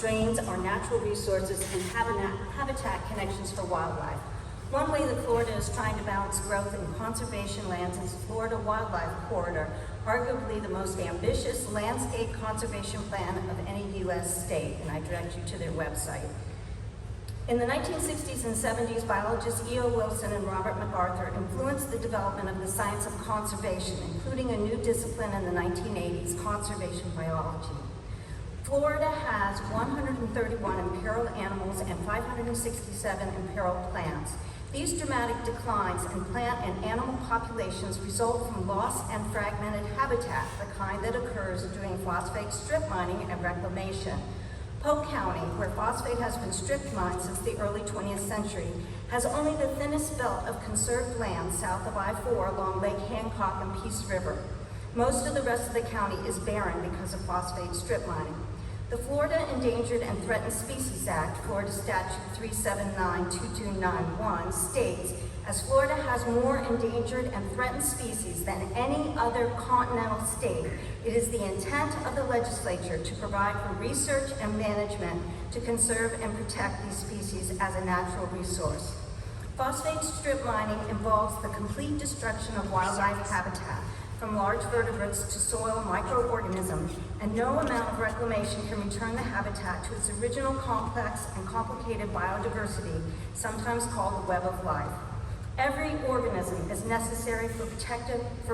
strains our natural resources and habitat connections for wildlife. One way that Florida is trying to balance growth and conservation lands is Florida Wildlife Corridor, arguably the most ambitious landscape conservation plan of any U.S. state, and I direct you to their website. In the 1960s and 70s, biologists E.O. Wilson and Robert MacArthur influenced the development of the science of conservation, including a new discipline in the 1980s, conservation biology. Florida has 131 imperiled animals and 567 imperiled plants. These dramatic declines in plant and animal populations result from loss and fragmented habitat, the kind that occurs during phosphate strip mining and reclamation. Polk County, where phosphate has been strip mined since the early 20th century, has only the thinnest belt of conserved land south of I-4 along Lake Hancock and Peace River. Most of the rest of the county is barren because of phosphate strip mining. The Florida Endangered and Threatened Species Act, Florida Statute 3792291, states, as Florida has more endangered and threatened species than any other continental state, it is the intent of the legislature to provide for research and management to conserve and protect these species as a natural resource. Phosphate strip mining involves the complete destruction of wildlife habitat, from large vertebrates to soil microorganisms, and no amount of reclamation can return the habitat to its original complex and complicated biodiversity, sometimes called the web of life. Every organism is necessary for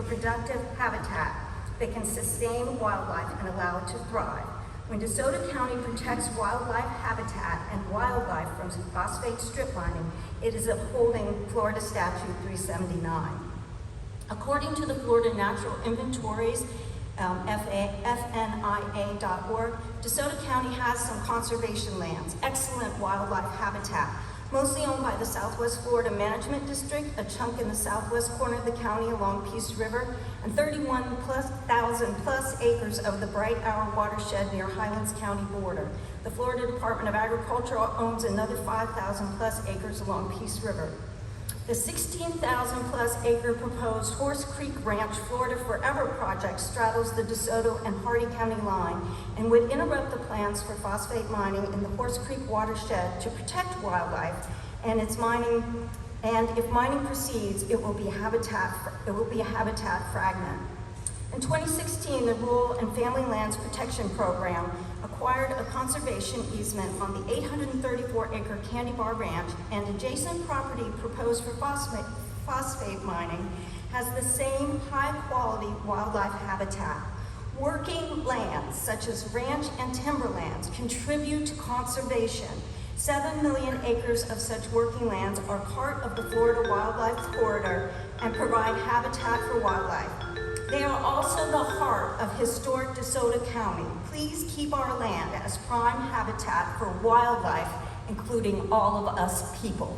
productive habitat that can sustain wildlife and allow it to thrive. When Desoto County protects wildlife habitat and wildlife from phosphate strip mining, it is upholding Florida Statute 379. According to the Florida Natural Inventories, FNIA.org, Desoto County has some conservation lands, excellent wildlife habitat, mostly owned by the Southwest Florida Management District, a chunk in the southwest corner of the county along Peace River, and 31,000 plus acres of the Bright Hour watershed near Highlands County border. The Florida Department of Agriculture owns another 5,000 plus acres along Peace River. The 16,000 plus acre proposed Horse Creek Ranch Florida Forever project straddles the Desoto and Hardee County line and would interrupt the plans for phosphate mining in the Horse Creek watershed to protect wildlife and its mining. And if mining proceeds, it will be a habitat fragment. In 2016, the Rural and Family Lands Protection Program acquired a conservation easement on the 834-acre Candy Bar Ranch, and adjacent property proposed for phosphate mining has the same high-quality wildlife habitat. Working lands, such as ranch and timberlands, contribute to conservation. 7 million acres of such working lands are part of the Florida Wildlife Corridor and provide habitat for wildlife. They are also the heart of historic Desoto County. Please keep our land as prime habitat for wildlife, including all of us people.